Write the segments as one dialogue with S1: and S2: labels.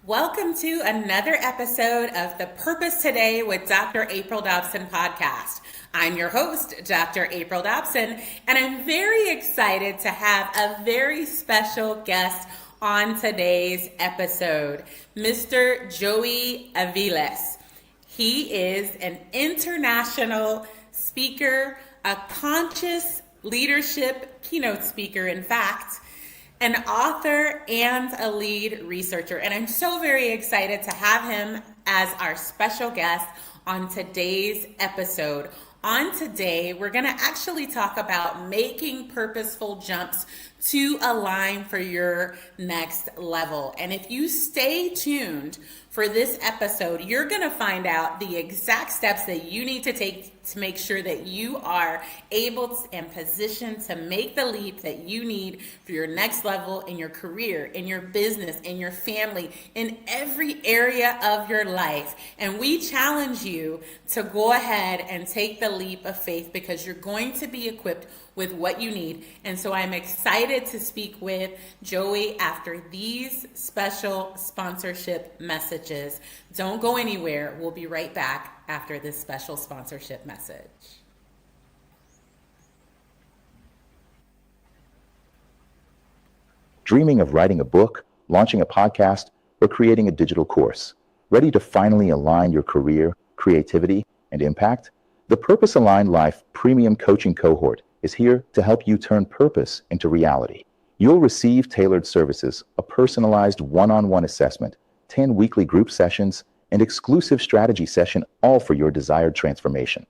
S1: Welcome to another episode of the Purpose Today with Dr. April Dobson podcast. I'm your host, Dr. April Dobson, and I'm very excited to have a very special guest on today's episode, Mr. Joey Aviles. He is an international speaker, a conscious leadership keynote speaker, in fact, an author and a lead researcher. And I'm so very excited to have him as our special guest on today's episode. On today, we're going to actually talk about making purposeful jumps to align for your next level. And if you stay tuned for this episode, you're going to find out the exact steps that you need to take to make sure that you are able and positioned to make the leap that you need for your next level in your career, in your business, in your family, in every area of your life. And we challenge you to go ahead and take the leap of faith because you're going to be equipped with what you need. And so I'm excited to speak with Joey after these special sponsorship messages. Don't go anywhere. We'll be right back after this special sponsorship message.
S2: Dreaming of writing a book, launching a podcast, or creating a digital course? Ready to finally align your career, creativity, and impact? The Purpose Aligned Life Premium Coaching Cohort is here to help you turn purpose into reality. You'll receive tailored services, a personalized one-on-one assessment, 10 weekly group sessions, and exclusive strategy session, all for your desired transformation.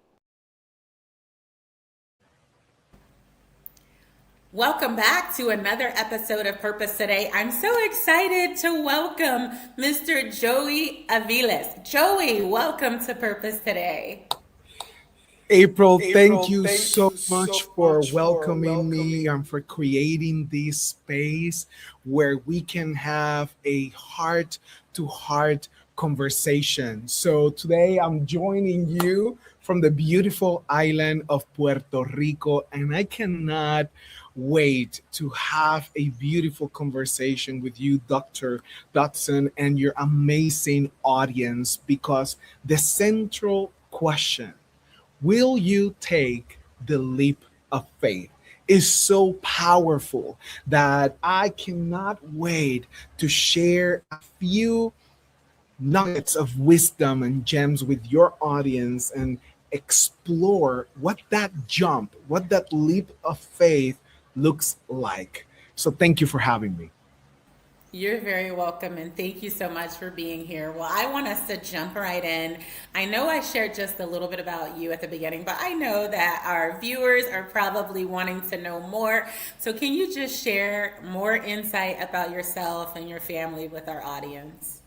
S1: Welcome back to another episode of Purpose Today. I'm so excited to welcome Mr. Joey Aviles. Joey, welcome to Purpose Today.
S3: April, thank you so much for welcoming me and for creating this space where we can have a heart-to-heart conversation. So today I'm joining you from the beautiful island of Puerto Rico, and I cannot wait to have a beautiful conversation with you, Dr. Dobson, and your amazing audience, because the central question, will you take the leap of faith, is so powerful that I cannot wait to share a few nuggets of wisdom and gems with your audience and explore what that jump, what that leap of faith looks like. So thank you for having me.
S1: You're very welcome, and thank you so much for being here. Well, I want us to jump right in. I know I shared just a little bit about you at the beginning, but I know that our viewers are probably wanting to know more. So can you just share more insight about yourself and your family with our audience?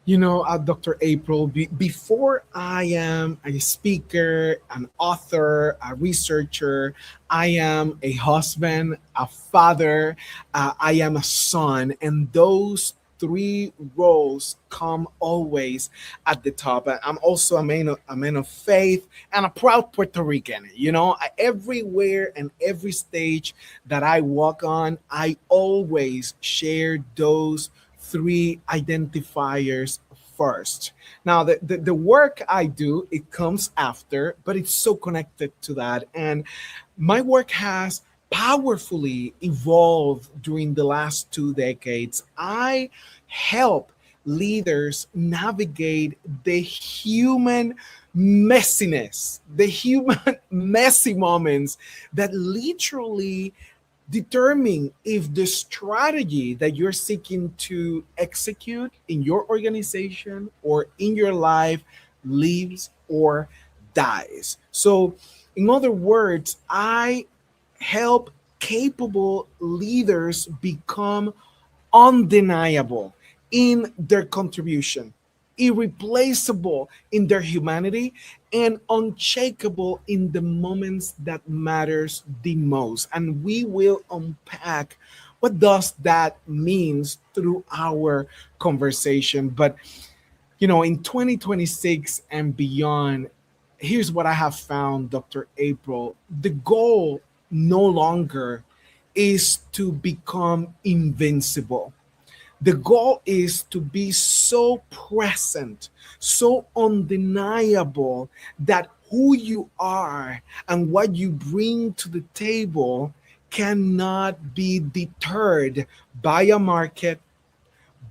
S3: You know, Dr. April, before I am a speaker, an author, a researcher, I am a husband, a father, I am a son, and those three roles come always at the top. I'm also a man of faith and a proud Puerto Rican. You know, everywhere and every stage that I walk on, I always share those three identifiers first. Now, the work I do, it comes after, but it's so connected to that. And my work has powerfully evolved during the last 2 decades. I help leaders navigate the human messiness, the human messy moments that literally determine if the strategy that you're seeking to execute in your organization or in your life lives or dies. So, in other words, I help capable leaders become undeniable in their contribution, irreplaceable in their humanity, and unshakable in the moments that matters the most. And we will unpack what does that means through our conversation. But you know, in 2026 and beyond, here's what I have found, Dr. April. The goal no longer is to become invincible. The goal is to be so present, so undeniable that who you are and what you bring to the table cannot be deterred by a market,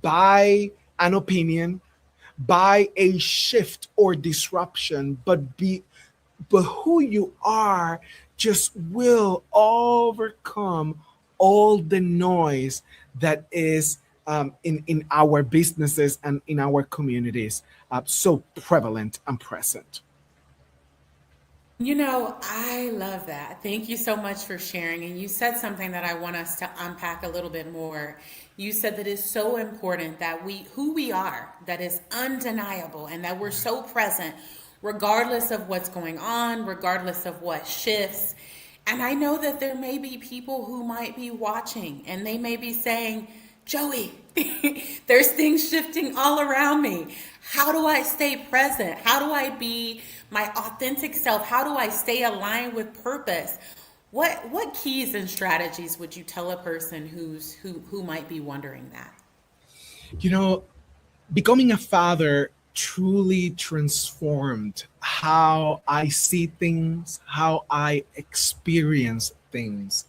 S3: by an opinion, by a shift or disruption, but who you are just will overcome all the noise that is in our businesses and in our communities, so prevalent and present.
S1: I love that. Thank you so much for sharing. And you said something that I want us to unpack a little bit more. You said that it's so important that who we are, that is undeniable, and that we're so present, regardless of what's going on, regardless of what shifts. And I know that there may be people who might be watching and they may be saying, Joey, there's things shifting all around me. How do I stay present? How do I be my authentic self? How do I stay aligned with purpose? What keys and strategies would you tell a person who might be wondering that?
S3: You know, becoming a father truly transformed how I see things, how I experience things.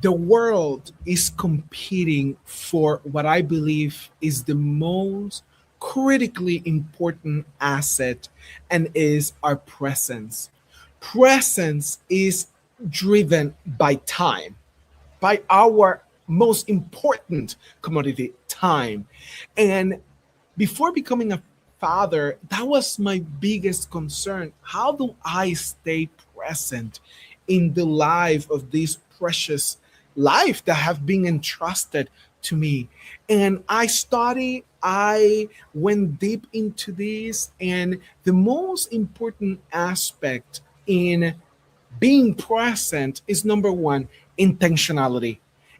S3: The world is competing for what I believe is the most critically important asset, and is our presence. Presence is driven by time, by our most important commodity, time. And before becoming a father, that was my biggest concern. How do I stay present in the life of this precious life that have been entrusted to me? And I went deep into this, and the most important aspect in being present is, number one, intentionality,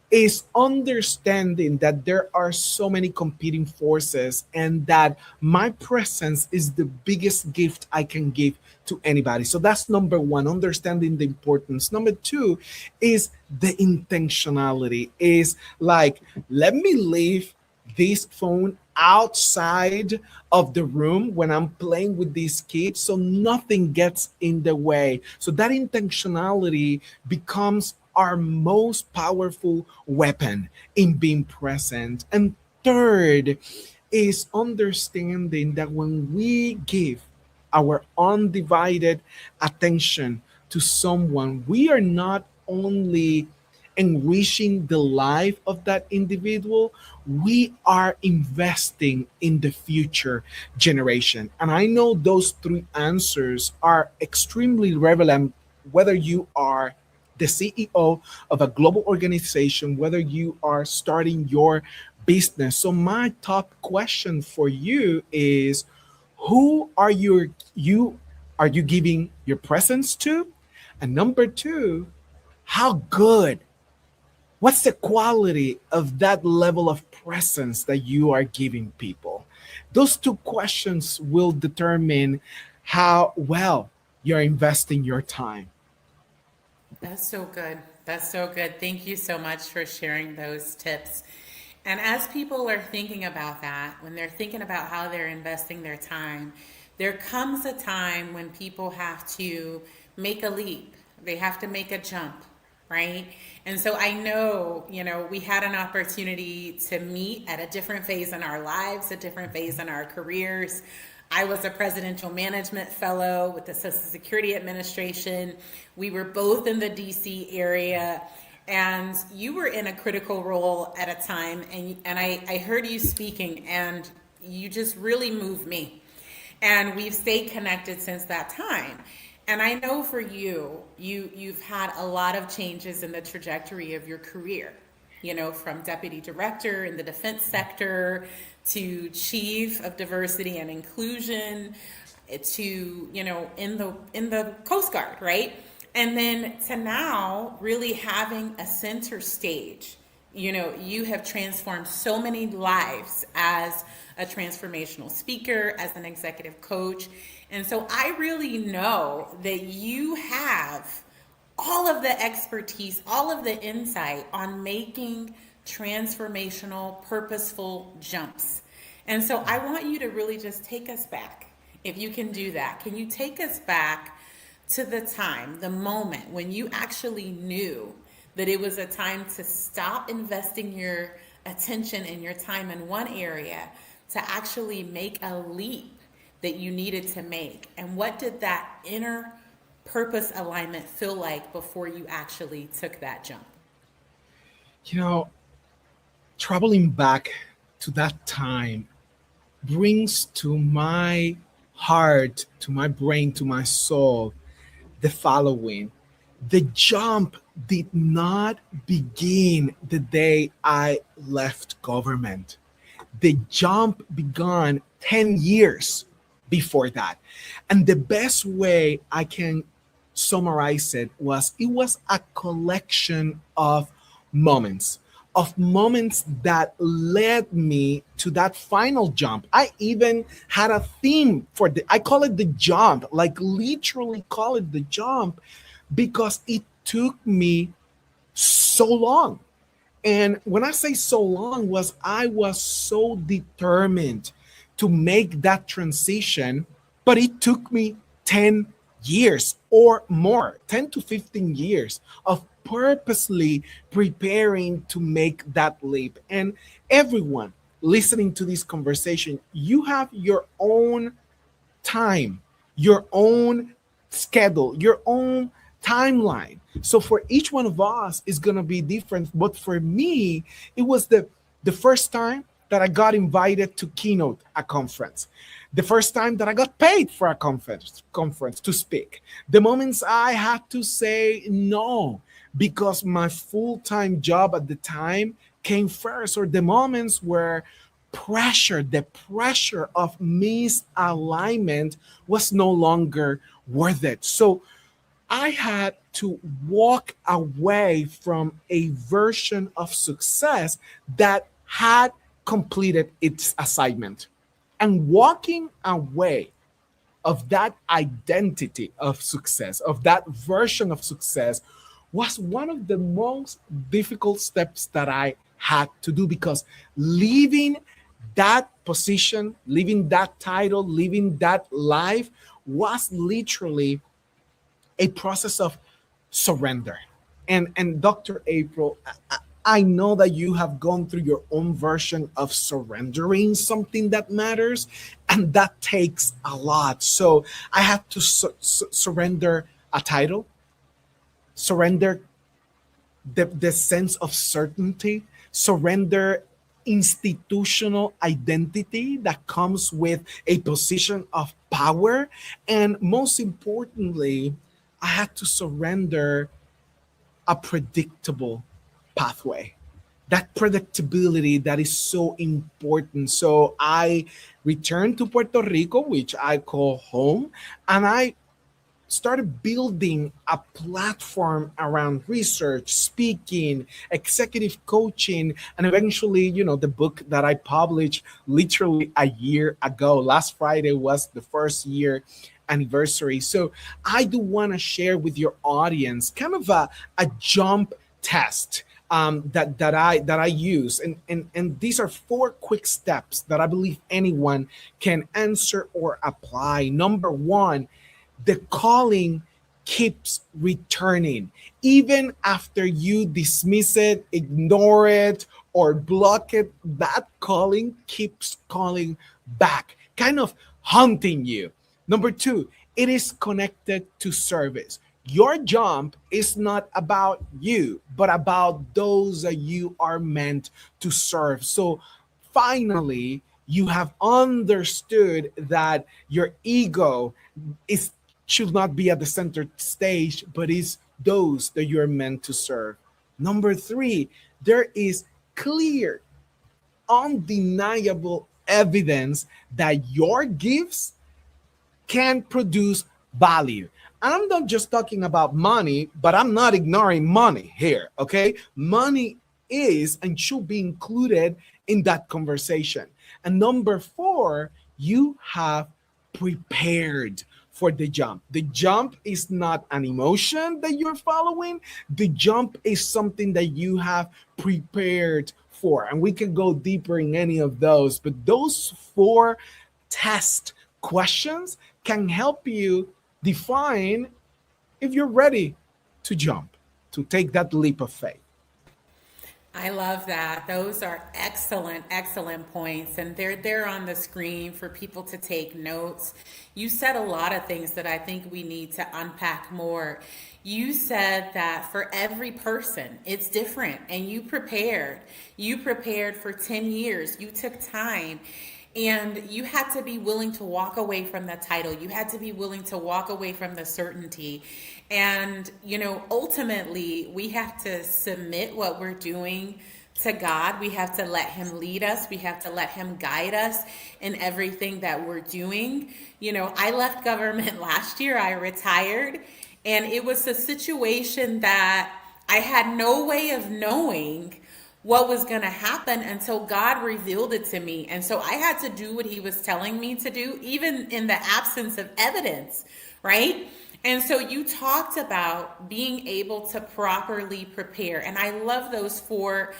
S3: is understanding that there are so many competing forces and that my presence is the biggest gift I can give to anybody. So that's number one, understanding the importance. Number two is the intentionality, is like, let me leave this phone outside of the room when I'm playing with these kids so nothing gets in the way. So that intentionality becomes our most powerful weapon in being present. And third is understanding that when we give our undivided attention to someone, we are not only enriching the life of that individual, we are investing in the future generation. And I know those three answers are extremely relevant, whether you are the CEO of a global organization, whether you are starting your business. So my top question for you is, who are you giving your presence to? And number two, how good, what's the quality of that level of presence that you are giving people? Those two questions will determine how well you're investing your time.
S1: That's so good. That's so good. Thank you so much for sharing those tips. And as people are thinking about that, when they're thinking about how they're investing their time, there comes a time when people have to make a leap. They have to make a jump, right? And so I know, we had an opportunity to meet at a different phase in our lives, a different phase in our careers. I was a presidential management fellow with the Social Security Administration. We were both in the DC area, and you were in a critical role at a time. And I heard you speaking, and you just really moved me. And we've stayed connected since that time. And I know for you've had a lot of changes in the trajectory of your career, from deputy director in the defense sector to chief of diversity and inclusion to, in the Coast Guard, right? And then to now really having a center stage. You have transformed so many lives as a transformational speaker, as an executive coach. And so I really know that you have all of the expertise, all of the insight on making transformational, purposeful jumps. And so I want you to really just take us back. If you can do that, can you take us back to the time, the moment when you actually knew that it was a time to stop investing your attention and your time in one area to actually make a leap that you needed to make? And what did that inner purpose alignment feel like before you actually took that jump?
S3: You know, traveling back to that time brings to my heart, to my brain, to my soul, the following. The jump did not begin the day I left government. The jump began 10 years before that. And the best way I can summarize it was a collection of moments that led me to that final jump. I even had a theme for I call it the jump, like literally call it the jump, because it took me so long. And when I say so long, I was so determined to make that transition, but it took me 10 years or more, 10 to 15 years of purposely preparing to make that leap. And everyone listening to this conversation, you have your own time, your own schedule, your own timeline. So for each one of us is going to be different. But for me, it was the first time that I got invited to keynote a conference. The first time that I got paid for a conference to speak. The moments I had to say no because my full-time job at the time came first, or the moments where the pressure of misalignment was no longer worth it. So I had to walk away from a version of success that had completed its assignment. And walking away of that identity of success, of that version of success, was one of the most difficult steps that I had to do, because leaving that position, leaving that title, leaving that life was literally a process of surrender. And Dr. April, I know that you have gone through your own version of surrendering something that matters, and that takes a lot. So I had to surrender a title, surrender the sense of certainty, surrender institutional identity that comes with a position of power, and most importantly, I had to surrender a predictable pathway. That predictability that is so important. So I returned to Puerto Rico, which I call home, and I started building a platform around research, speaking, executive coaching, and eventually, the book that I published literally a year ago. Last Friday was the first year anniversary. So I do want to share with your audience kind of a jump test that I use, and these are 4 quick steps that I believe anyone can answer or apply. Number 1, the calling keeps returning. Even after you dismiss it, ignore it, or block it, that calling keeps calling back, kind of haunting you. Number 2, it is connected to service. Your jump is not about you, but about those that you are meant to serve. So finally, you have understood that your ego should not be at the center stage, but is those that you're meant to serve. Number 3, there is clear, undeniable evidence that your gifts can produce value. And I'm not just talking about money, but I'm not ignoring money here, okay? Money is and should be included in that conversation. And number 4, you have prepared for the jump. The jump is not an emotion that you're following. The jump is something that you have prepared for. And we can go deeper in any of those, but those 4 test questions can help you define if you're ready to jump, to take that leap of faith.
S1: I love that. Those are excellent, excellent points. And they're there on the screen for people to take notes. You said a lot of things that I think we need to unpack more. You said that for every person, it's different. And you prepared. You prepared for 10 years. You took time. And you had to be willing to walk away from the title. You had to be willing to walk away from the certainty. And, ultimately, we have to submit what we're doing to God. We have to let Him lead us. We have to let Him guide us in everything that we're doing. I left government last year. I retired. And it was a situation that I had no way of knowing what was going to happen until God revealed it to me. And so I had to do what He was telling me to do, even in the absence of evidence, right? And so you talked about being able to properly prepare. And I love those four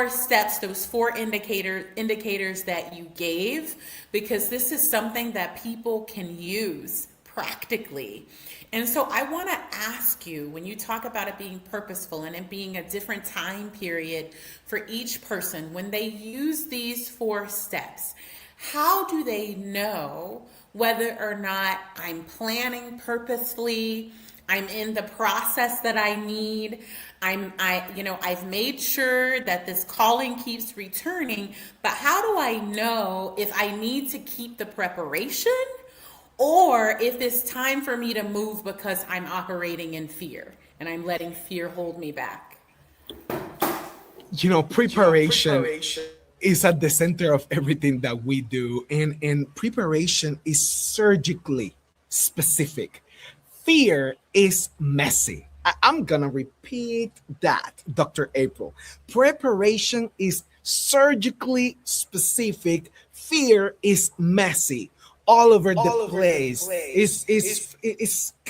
S1: steps, those 4 indicators that you gave, because this is something that people can use practically. And so I want to ask you, when you talk about it being purposeful and it being a different time period for each person, when they use these 4 steps, how do they know whether or not I'm planning purposefully, I'm in the process that I need, I've made sure that this calling keeps returning, but how do I know if I need to keep the preparation or if it's time for me to move because I'm operating in fear and I'm letting fear hold me back?
S3: Preparation is at the center of everything that we do. And preparation is surgically specific. Fear is messy. I'm going to repeat that, Dr. April. Preparation is surgically specific. Fear is messy. All over the place. It's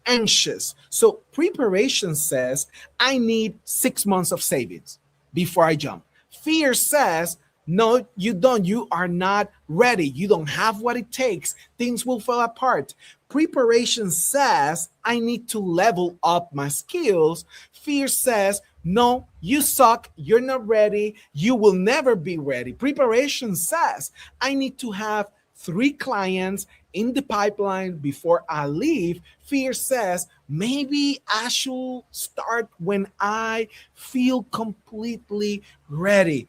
S3: anxious. So preparation says, I need 6 months of savings before I jump. Fear says, no, you don't. You are not ready. You don't have what it takes. Things will fall apart. Preparation says, I need to level up my skills. Fear says, no, you suck. You're not ready. You will never be ready. Preparation says, I need to have 3 clients in the pipeline before I leave. Fear says, maybe I should start when I feel completely ready.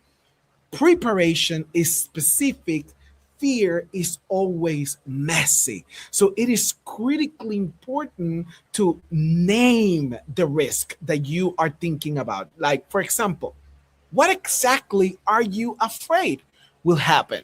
S3: Preparation is specific. Fear is always messy. So it is critically important to name the risk that you are thinking about. Like, for example, what exactly are you afraid will happen?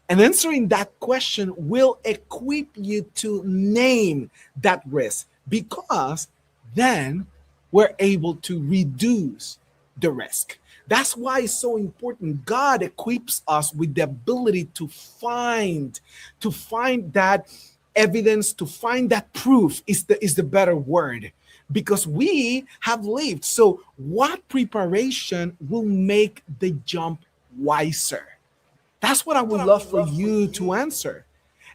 S3: And answering that question will equip you to name that risk, because then we're able to reduce the risk. That's why it's so important. God equips us with the ability to find that evidence, to find that proof is the better word, because we have lived. So what preparation will make the jump wiser? That's what I would love for you to answer.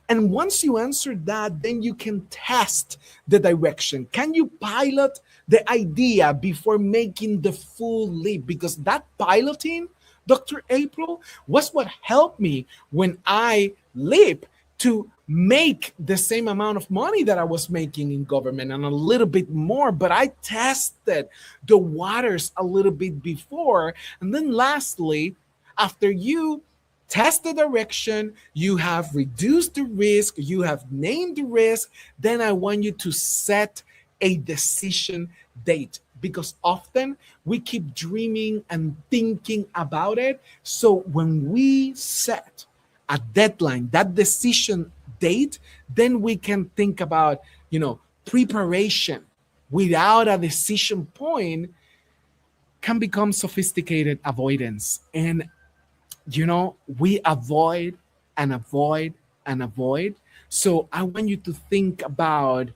S3: And once you answer that, then you can test the direction. Can you pilot the idea before making the full leap? Because that piloting, Dr. April, was what helped me when I leap to make the same amount of money that I was making in government and a little bit more. But I tested the waters a little bit before. And then lastly, after you test the direction, you have reduced the risk, you have named the risk, then I want you to set a decision date, because often we keep dreaming and thinking about it. So when we set a deadline, that decision date, then we can think about, preparation without a decision point can become sophisticated avoidance. And we avoid and avoid and avoid So I want you to think about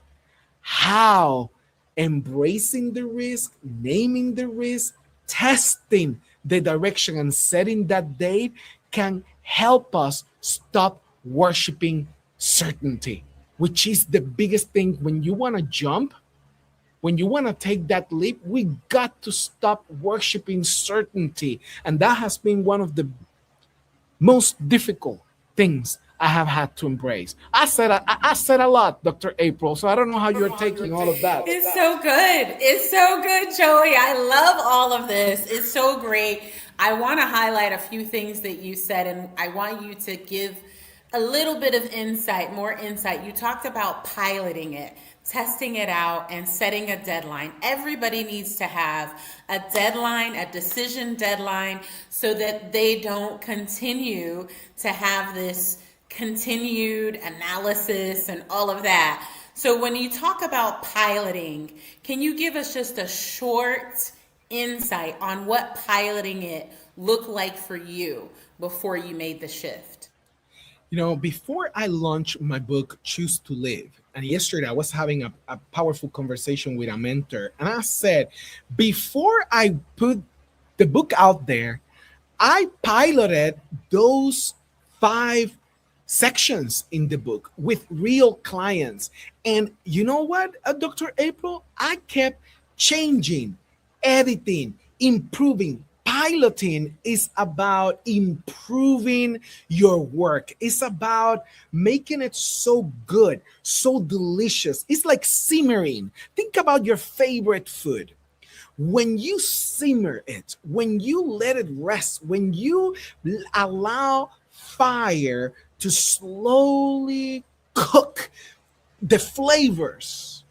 S3: how embracing the risk, naming the risk, testing the direction, and setting that date can help us stop worshiping certainty, which is the biggest thing. When you want to jump, when you want to take that leap, we got to stop worshiping certainty. And that has been one of the most difficult things I have had to embrace. I said a lot, Dr. April, so I don't know how you're taking all of that.
S1: It's so good. It's so good, Joey. I love all of this. It's so great. I want to highlight a few things that you said, and I want you to give a little bit of insight, more insight. You talked about piloting it, testing it out, and setting a deadline. Everybody needs to have a deadline, a decision deadline, so that they don't continue to have this continued analysis and all of that. So when you talk about piloting, can you give us just a short insight on what piloting it looked like for you before you made the shift?
S3: Before I launched my book, Choose to Live, and yesterday I was having a powerful conversation with a mentor, and I said, before I put the book out there, I piloted those 5 sections in the book with real clients. And you know what, Dr. April? I kept changing, editing, improving. Piloting is about improving your work. It's about making it so good, so delicious. It's like simmering. Think about your favorite food. When you simmer it, when you let it rest, when you allow fire to slowly cook, the flavors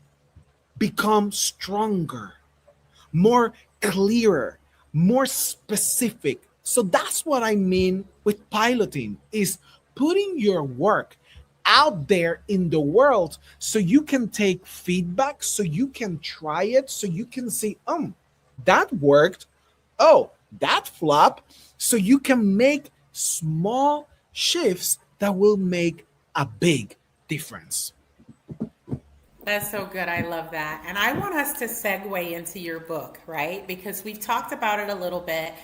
S3: become stronger, more clearer, more specific. So that's what I mean with piloting, is putting your work out there in the world so you can take feedback, so you can try it, so you can see, that worked. Oh, that flopped. So you can make small shifts that will make a big difference.
S1: That's so good. I love that. And I want us to segue into your book, right? Because we've talked about it a little bit.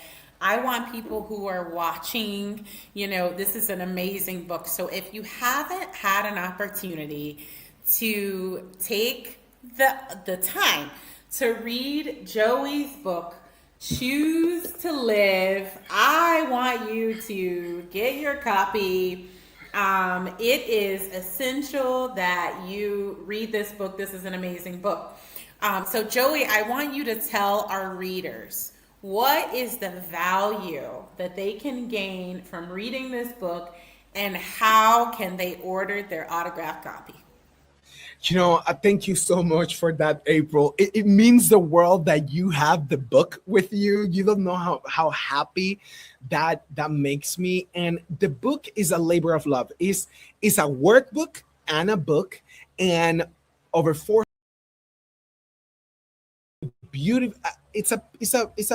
S1: I want people who are watching, this is an amazing book. So if you haven't had an opportunity to take the time to read Joey's book, Choose to Live, I want you to get your copy. It is essential that you read this book. This is an amazing book. So Joey, I want you to tell our readers, what is the value that they can gain from reading this book, and how can they order their autographed copy?
S3: I thank you so much for that, April. It means the world that you have the book with you. You don't know how happy that makes me. And the book is a labor of love. It's a workbook and a book, and over 4 beautiful. It's a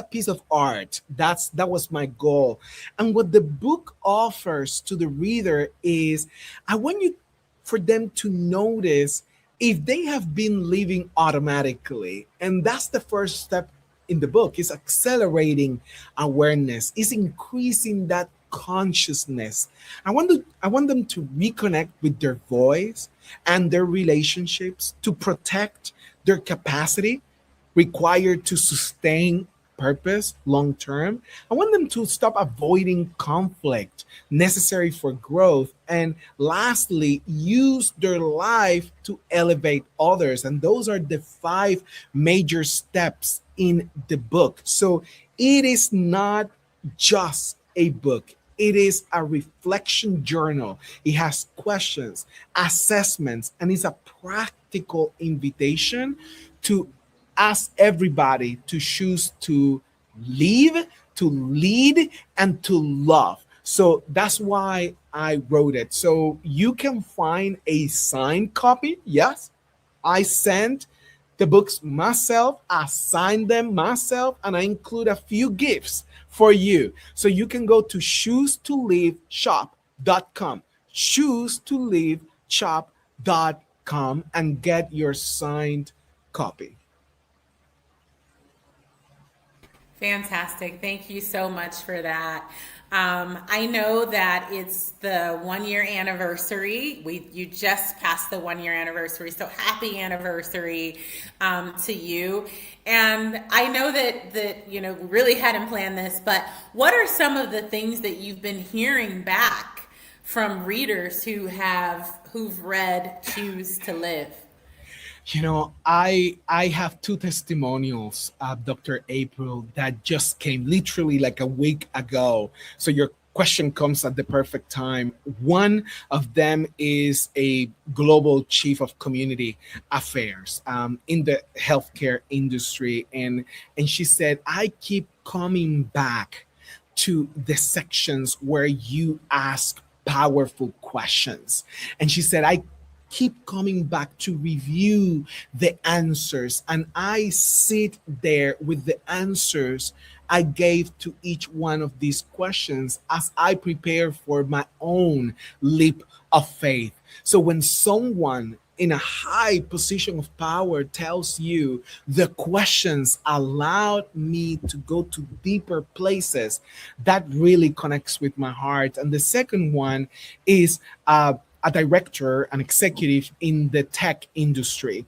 S3: piece of art. That was my goal. And what the book offers to the reader is, I want you for them to notice if they have been living automatically. And that's the first step in the book, is accelerating awareness, is increasing that consciousness. I want them to reconnect with their voice and their relationships, to protect their capacity required to sustain purpose long term. I want them to stop avoiding conflict necessary for growth. And lastly, use their life to elevate others. And those are the 5 major steps in the book. So it is not just a book. It is a reflection journal. It has questions, assessments, and it's a practical invitation to ask everybody to choose to live, to lead, and to love. So that's why I wrote it. So you can find a signed copy. Yes, I sent the books myself. I signed them myself, and I include a few gifts for you. So you can go to choosetoliveshop.com. Choose to Live bookshop.com and get your signed copy.
S1: Fantastic. Thank you so much for that. I know that it's the 1 year anniversary. You just passed the 1 year anniversary, so happy anniversary to you. And I know that we really hadn't planned this, but what are some of the things that you've been hearing back from readers who've read Choose to Live?
S3: I have two testimonials, Dr. April, that just came literally like a week ago. So your question comes at the perfect time. One of them is a global chief of community affairs in the healthcare industry. And she said, I keep coming back to the sections where you ask powerful questions. And she said, I keep coming back to review the answers, and I sit there with the answers I gave to each one of these questions as I prepare for my own leap of faith. So when someone in a high position of power tells you the questions allowed me to go to deeper places, that really connects with my heart. And the second one is a director, an executive in the tech industry.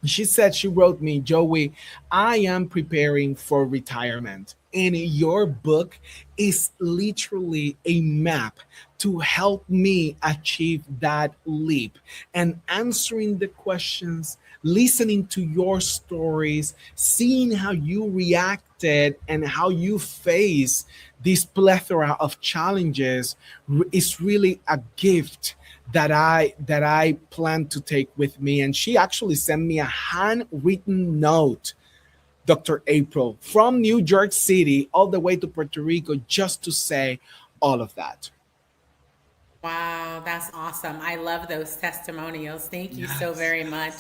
S3: She said, she wrote me, Joey, I am preparing for retirement. And your book is literally a map to help me achieve that leap. And answering the questions, listening to your stories, seeing how you reacted and how you face this plethora of challenges is really a gift that I plan to take with me. And she actually sent me a handwritten note, Dr. April, from New York City all the way to Puerto Rico, just to say all of that.
S1: Wow, that's awesome. I love those testimonials. Thank you so very much.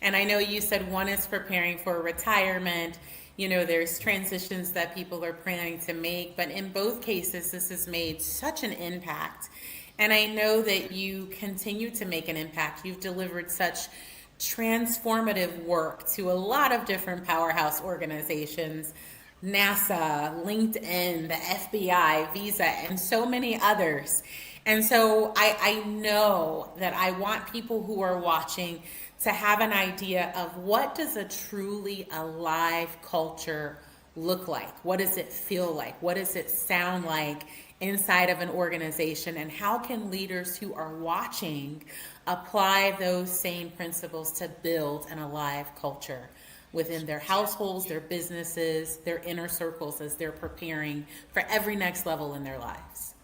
S1: And I know you said one is preparing for retirement. There's transitions that people are planning to make, but in both cases, this has made such an impact. And I know that you continue to make an impact. You've delivered such transformative work to a lot of different powerhouse organizations, NASA, LinkedIn, the FBI, Visa, and so many others. And so I know that I want people who are watching to have an idea of what does a truly alive culture look like? What does it feel like? What does it sound like inside of an organization? And how can leaders who are watching apply those same principles to build an alive culture within their households, their businesses, their inner circles as they're preparing for every next level in their lives?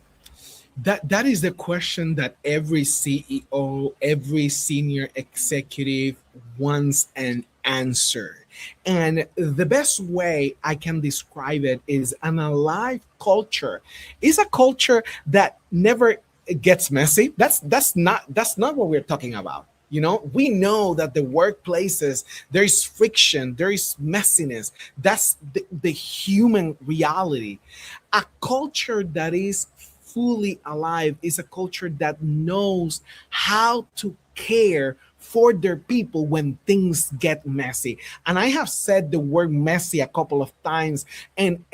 S3: That is the question that every CEO, every senior executive wants an answer. And the best way I can describe it is an alive culture is a culture that never gets messy. That's not what we're talking about. We know that the workplaces, there is friction, there is messiness. That's the human reality. A culture that is fully alive is a culture that knows how to care for their people when things get messy. And I have said the word messy a couple of times, and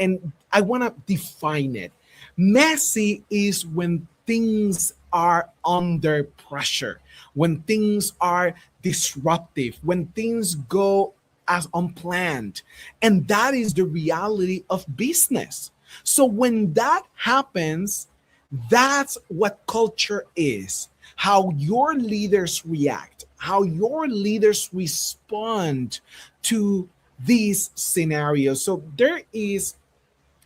S3: I want to define it. Messy is when things are under pressure, when things are disruptive, when things go as unplanned. And that is the reality of business. So when that happens, that's what culture is. How your leaders react, how your leaders respond to these scenarios. So there is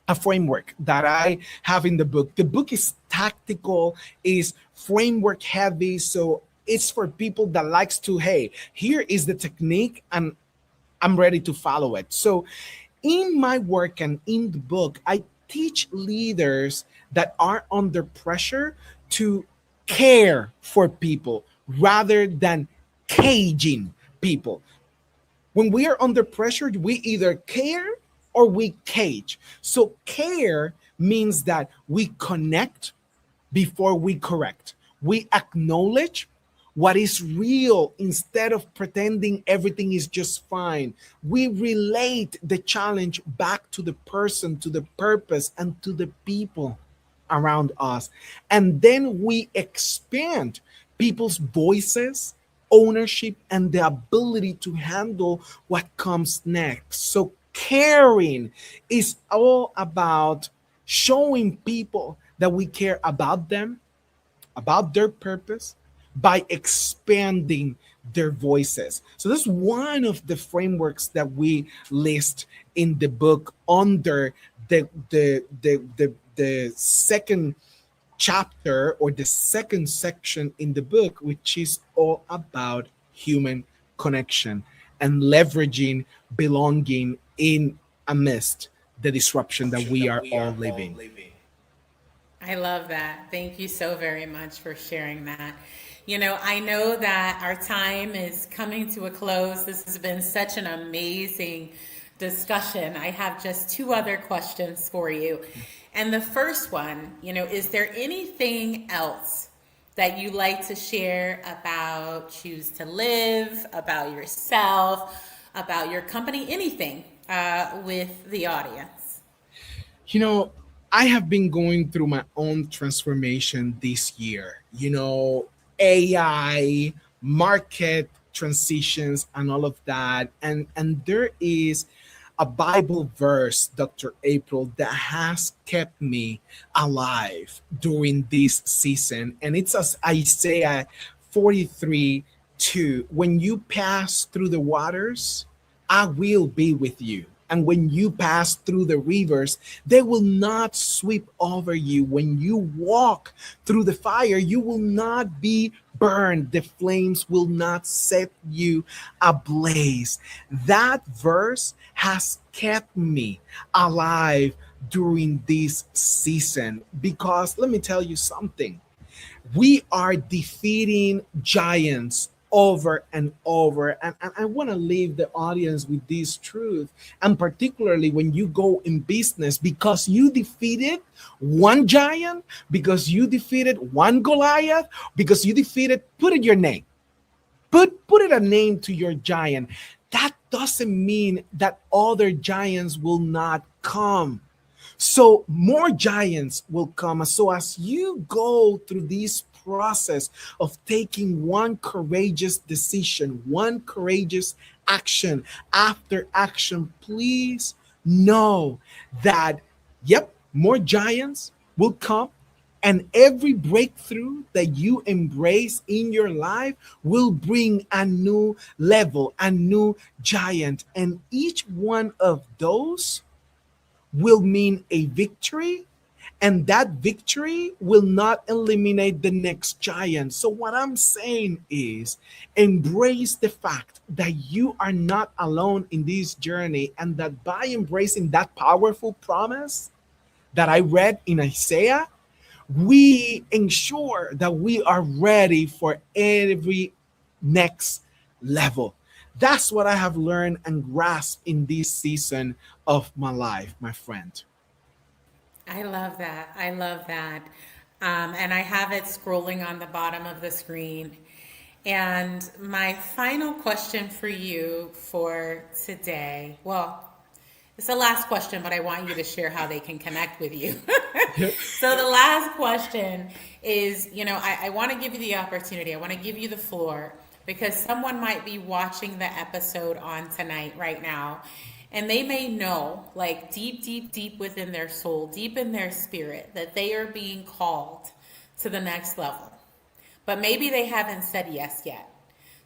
S3: a framework that I have in the book. The book is tactical, is framework heavy. So it's for people that likes to, hey, here is the technique and I'm ready to follow it. So in my work and in the book, I teach leaders that are under pressure to care for people rather than caging people. When we are under pressure, we either care or we cage. So care means that we connect before we correct. We acknowledge what is real instead of pretending everything is just fine. We relate the challenge back to the person, to the purpose, and to the people around us. And then we expand people's voices, ownership, and the ability to handle what comes next. So, caring is all about showing people that we care about them, about their purpose, by expanding their voices. So that's one of the frameworks that we list in the book under the second chapter, or the second section in the book, which is all about human connection and leveraging belonging in amidst the disruption that we are all living.
S1: I love that. Thank you so very much for sharing that. I know that our time is coming to a close. This has been such an amazing discussion. I have just two other questions for you. And the first one, is there anything else that you like to share about Choose to Live, about yourself, about your company, anything with the audience?
S3: I have been going through my own transformation this year. AI, market transitions, and all of that. And there is a Bible verse, Dr. April, that has kept me alive during this season. And it's as Isaiah 43:2. When you pass through the waters, I will be with you. And when you pass through the rivers, they will not sweep over you. When you walk through the fire, you will not be burned. The flames will not set you ablaze. That verse has kept me alive during this season, because let me tell you something. We are defeating giants over and over. And I want to leave the audience with this truth. And particularly when you go in business, because you defeated one giant, because you defeated one Goliath, because you defeated, put it your name. Put it a name to your giant. That doesn't mean that other giants will not come. So more giants will come. So as you go through this process of taking one courageous decision, one courageous action after action, please know that, more giants will come. And every breakthrough that you embrace in your life will bring a new level, a new giant. And each one of those will mean a victory, and that victory will not eliminate the next giant. So what I'm saying is, embrace the fact that you are not alone in this journey, and that by embracing that powerful promise that I read in Isaiah, we ensure that we are ready for every next level. That's what I have learned and grasped in this season of my life, my friend.
S1: I love that. I love that. And I have it scrolling on the bottom of the screen. And my final question for you for today, well, it's the last question, but I want you to share how they can connect with you. So the last question is, I want to give you the opportunity. I want to give you the floor, because someone might be watching the episode on tonight right now, and they may know, like deep, deep, deep within their soul, deep in their spirit, that they are being called to the next level. But maybe they haven't said yes yet.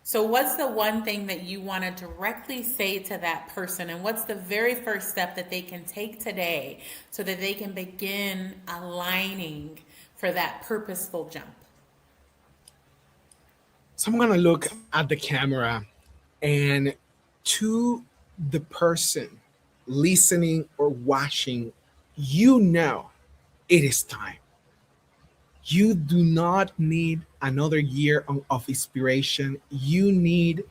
S1: So what's the one thing that you want to directly say to that person? And what's the very first step that they can take today so that they can begin aligning for that purposeful jump?
S3: So I'm going to look at the camera, and to the person listening or watching, it is time. You do not need another year of inspiration. You need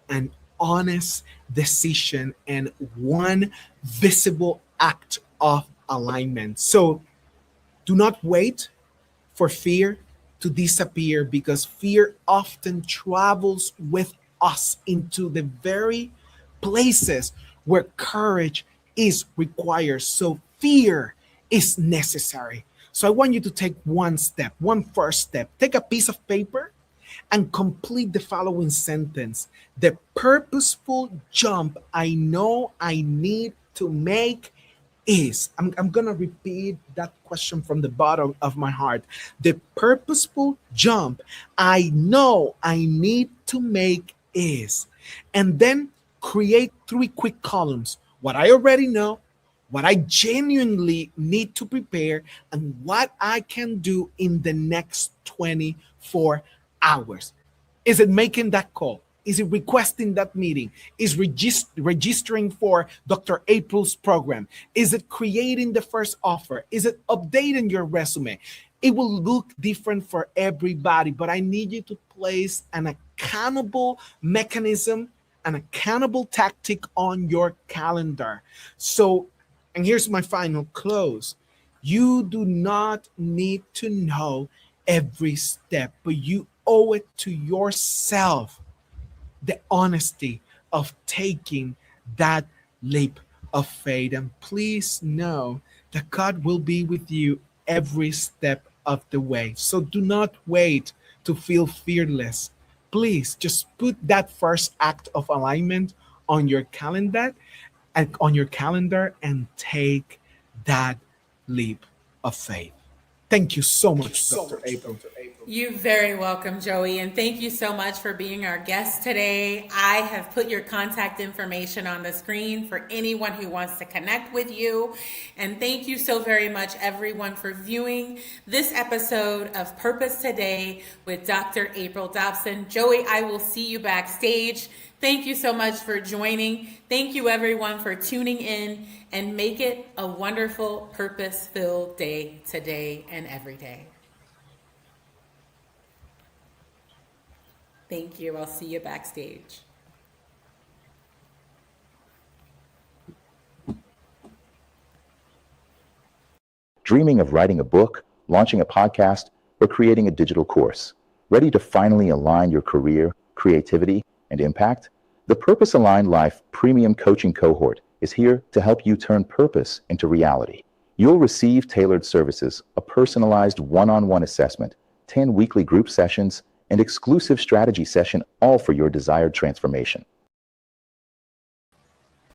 S3: an honest decision and one visible act of alignment. So do not wait for fear to disappear because fear often travels with us into the very places where courage is required. So fear is necessary. So I want you to take one first step. Take a piece of paper and complete the following sentence. The purposeful jump I know I need to make is. I'm going to repeat that question from the bottom of my heart. The purposeful jump I know I need to make is. And then create 3 quick columns. What I already know, what I genuinely need to prepare, and what I can do in the next 24 hours. Is it making that call? Is it requesting that meeting? Is registering for Dr. April's program? Is it creating the first offer? Is it updating your resume? It will look different for everybody, but I need you to place an accountable mechanism, an accountable tactic on your calendar. So, and here's my final close. You do not need to know every step, but you owe it to yourself the honesty of taking that leap of faith. And please know that God will be with you every step of the way. So do not wait to feel fearless. Please just put that first act of alignment on your calendar and take that leap of faith. Thank you so much, Dr. April.
S1: You're very welcome, Joey, and thank you so much for being our guest today. I have put your contact information on the screen for anyone who wants to connect with you. And thank you so very much, everyone, for viewing this episode of Purpose Today with Dr. April Dobson. Joey, I will see you backstage. Thank you so much for joining. Thank you, everyone, for tuning in, and make it a wonderful, purpose-filled day today and every day. Thank you. I'll see you backstage.
S2: Dreaming of writing a book, launching a podcast, or creating a digital course? Ready to finally align your career, creativity, and impact? The Purpose Aligned Life Premium Coaching Cohort is here to help you turn purpose into reality. You'll receive tailored services, a personalized one-on-one assessment, 10 weekly group sessions, and exclusive strategy session, all for your desired transformation.